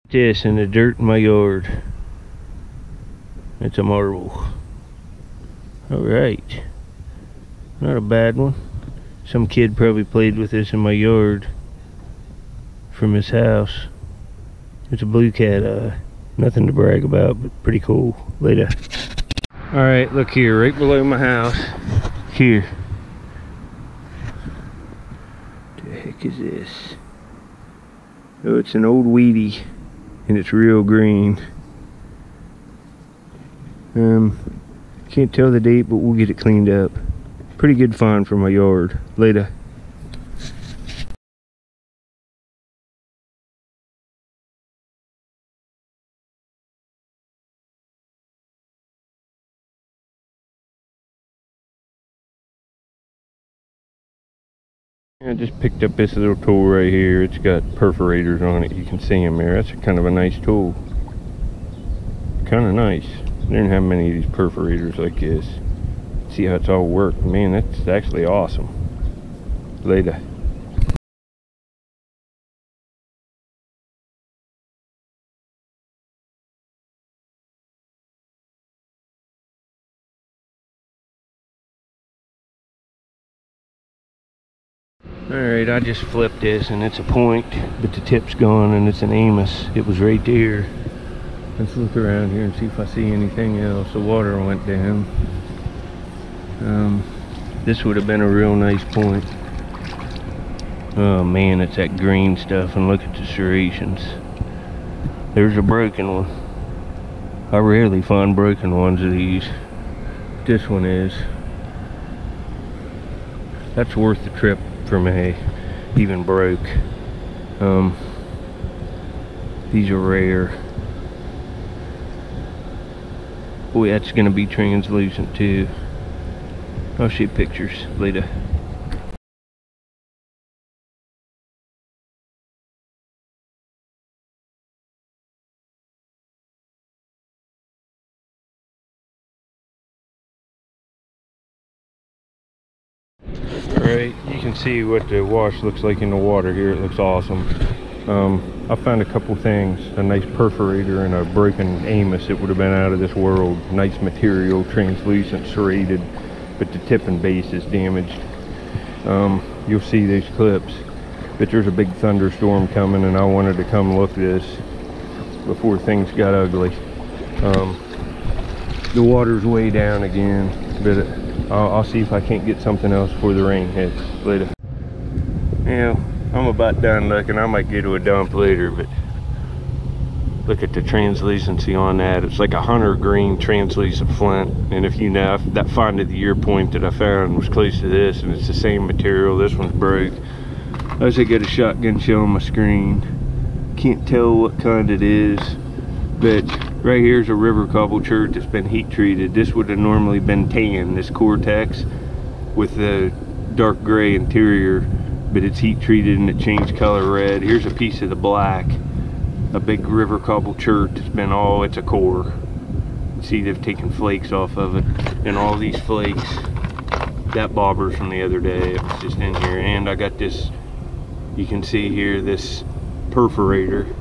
This in the dirt in my yard. It's a marble. Alright. Not a bad one. Some kid probably played with this in my yard from his house. It's a blue cat eye. Nothing to brag about, but pretty cool. Later. Alright, look here, right below my house. Here. What the heck is this? Oh, it's an old weedy. And it's real green. Can't tell the date, but we'll get it cleaned up. Pretty good find for my yard. Later. I just picked up this little tool right here. It's got perforators on it. You can see them there. That's kind of a nice tool. Kind of nice. I didn't have many of these perforators like this. See how it's all worked. Man, that's actually awesome. Later. Alright, I just flipped this and it's a point, but the tip's gone and it's an Amos. It was right there. Let's look around here and see if I see anything else. The water went down. This would have been a real nice point. Oh man, it's that green stuff, and look at the serrations. There's a broken one. I rarely find broken ones of these. This one is. That's worth the trip for me, even broke. These are rare. Boy, that's gonna be translucent too. I'll show you pictures later. Alright, you can see what the wash looks like in the water here. It looks awesome. I found a couple things. A nice perforator and a broken Amos. It would have been out of this world. Nice material, translucent, serrated, but the tip and base is damaged. You'll see these clips. But there's a big thunderstorm coming and I wanted to come look at this before things got ugly. The water's way down again, but I'll see if I can't get something else before the rain hits later. Yeah, I'm about done looking. I might get to a dump later, but look at the translucency on that. It's like a hunter green translucent flint. And if you know, that find of the year point that I found was close to this, and it's the same material. This one's broke. I was get a shotgun shell on my screen. Can't tell what kind it is, but right here's a river cobble chert that's been heat treated. This would have normally been tan, this Cortex with the dark gray interior, but it's heat treated and it changed color red. Here's a piece of the black, a big river cobble chert that's been all, it's a core. See, they've taken flakes off of it, and all these flakes, that bobber's from the other day. It was just in here. And I got this, you can see here, this perforator.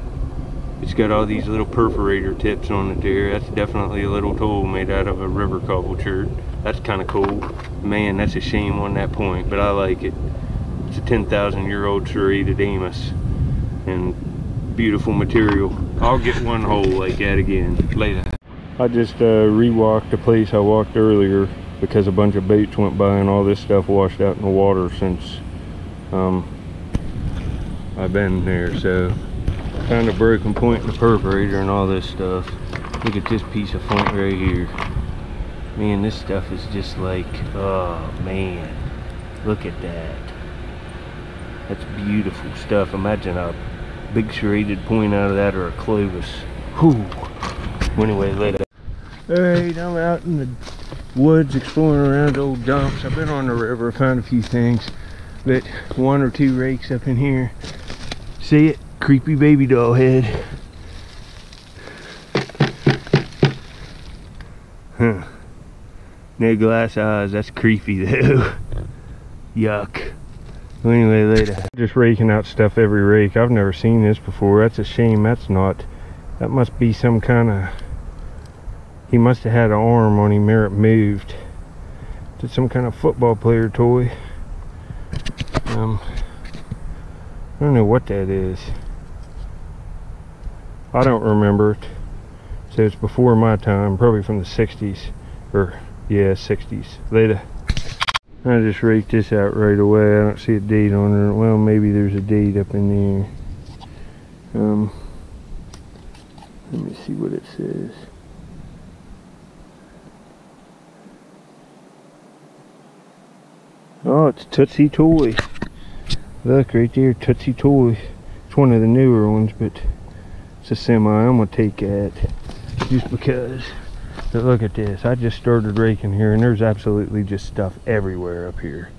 It's got all these little perforator tips on it there. That's definitely a little tool made out of a river cobble chert. That's kind of cool. Man, that's a shame on that point, but I like it. It's a 10,000-year-old serrated Amos, and beautiful material. I'll get one hole like that again later. I just re-walked the place I walked earlier because a bunch of boats went by and all this stuff washed out in the water since I've been there. So found a broken point in the perforator and all this stuff. Look at this piece of flint right here. Man, this stuff is just like, oh man, look at that. That's beautiful stuff. Imagine a big serrated point out of that, or a Clovis. Whew. Anyway, later. Alright, I'm out in the woods exploring around old dumps. I've been on the river, found a few things, but one or two rakes up in here. See it? Creepy baby doll head. Huh. No glass eyes. That's creepy though. Yuck. Well, anyway, later. Just raking out stuff every rake. I've never seen this before. That's a shame. That's not That must be some kind of, he must have had an arm on him where it moved. It's some kind of football player toy. I don't know what that is. I don't remember it. So it's before my time, probably from the 60s. Or, yeah, 60s. Later. I just raked this out right away. I don't see a date on it. Well, maybe there's a date up in there. Let me see what it says. Oh, it's Tootsie Toy. Look right there, Tootsie Toy. It's one of the newer ones, but it's a semi. I'm gonna take that just because. But look at this. I just started raking here, and there's absolutely just stuff everywhere up here.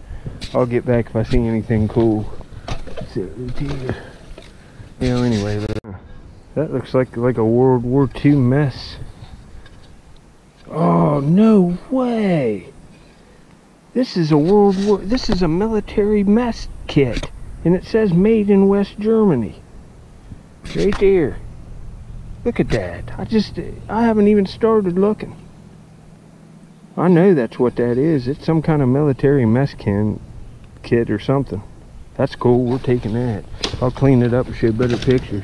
I'll get back if I see anything cool. That's it right here. You know, anyway, that looks like a World War II mess. Oh, no way! This is a military mess kit, and it says made in West Germany. Right there. Look at that. I haven't even started looking. I know that's what that is. It's some kind of military mess kit or something. That's cool. We're taking that. I'll clean it up and show better pictures.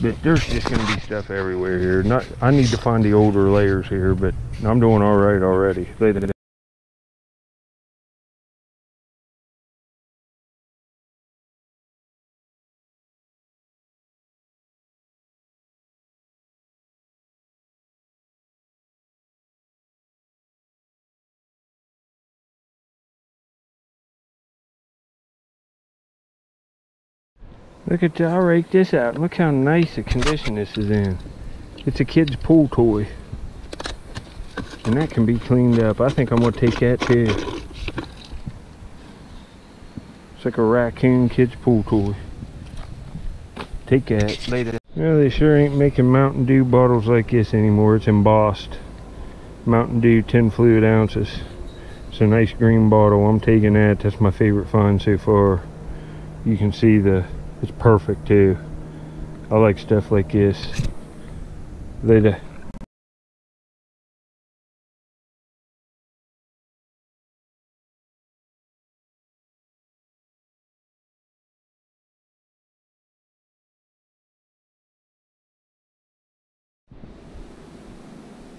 But there's just going to be stuff everywhere here. I need to find the older layers here, but I'm doing all right already. Later. Look at that, I'll rake this out. Look how nice a condition this is in. It's a kid's pool toy. And that can be cleaned up. I think I'm going to take that too. It's like a raccoon kid's pool toy. Take that later. Well, they sure ain't making Mountain Dew bottles like this anymore. It's embossed. Mountain Dew 10 fluid ounces. It's a nice green bottle. I'm taking that. That's my favorite find so far. You can see it's perfect too. I like stuff like this. Later.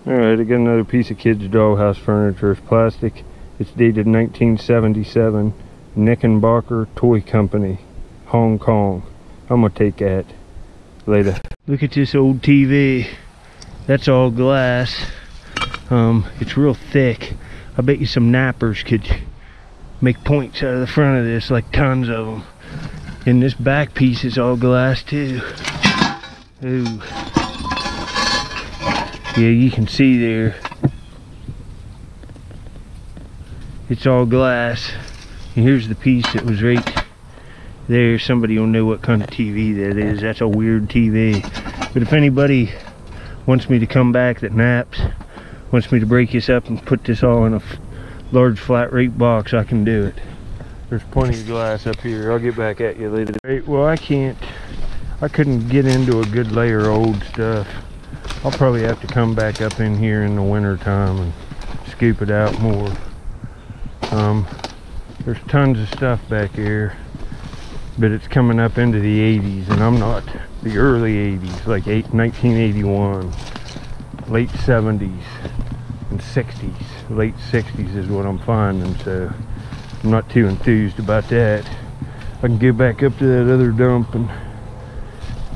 Alright, I got another piece of kids' dollhouse furniture. It's plastic. It's dated 1977. Knickerbocker Toy Company, Hong Kong. I'm gonna take that. Later. Look at this old TV. That's all glass. It's real thick. I bet you some nappers could make points out of the front of this, like tons of them. And this back piece is all glass too. Ooh. Yeah, you can see there. It's all glass. And here's the piece that was right there. Somebody will know what kind of TV that is. That's a weird TV. But if anybody wants me to come back that naps, wants me to break this up and put this all in a large flat rate box, I can do it. There's plenty of glass up here. I'll get back at you later. Right, well, I couldn't get into a good layer of old stuff. I'll probably have to come back up in here in the winter time and scoop it out more. There's tons of stuff back here, but it's coming up into the 80s, and I'm not the early 80s, like 1981, late 70s and 60s. Late 60s is what I'm finding, so I'm not too enthused about that. I can go back up to that other dump and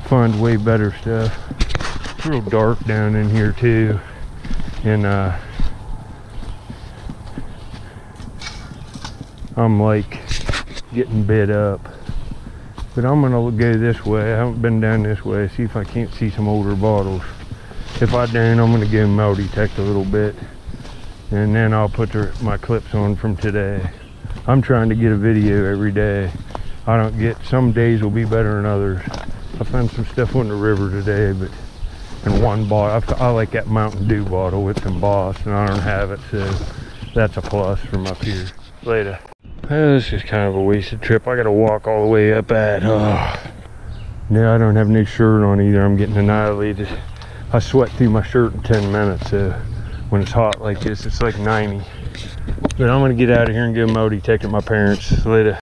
find way better stuff. It's real dark down in here too, and I'm like getting bit up. But I'm gonna go this way. I haven't been down this way. See if I can't see some older bottles. If I don't, I'm gonna go metal detect a little bit, and then I'll put my clips on from today. I'm trying to get a video every day. Some days will be better than others. I found some stuff on the river today, but in one bottle, I like that Mountain Dew bottle. It's embossed, and I don't have it, so that's a plus from up here. Later. This is kind of a wasted trip. I gotta walk all the way up at Yeah, I don't have a new shirt on either. I'm getting annihilated. I sweat through my shirt in 10 minutes when it's hot like this. It's like 90. But I'm gonna get out of here and go modi tech at my parents' later.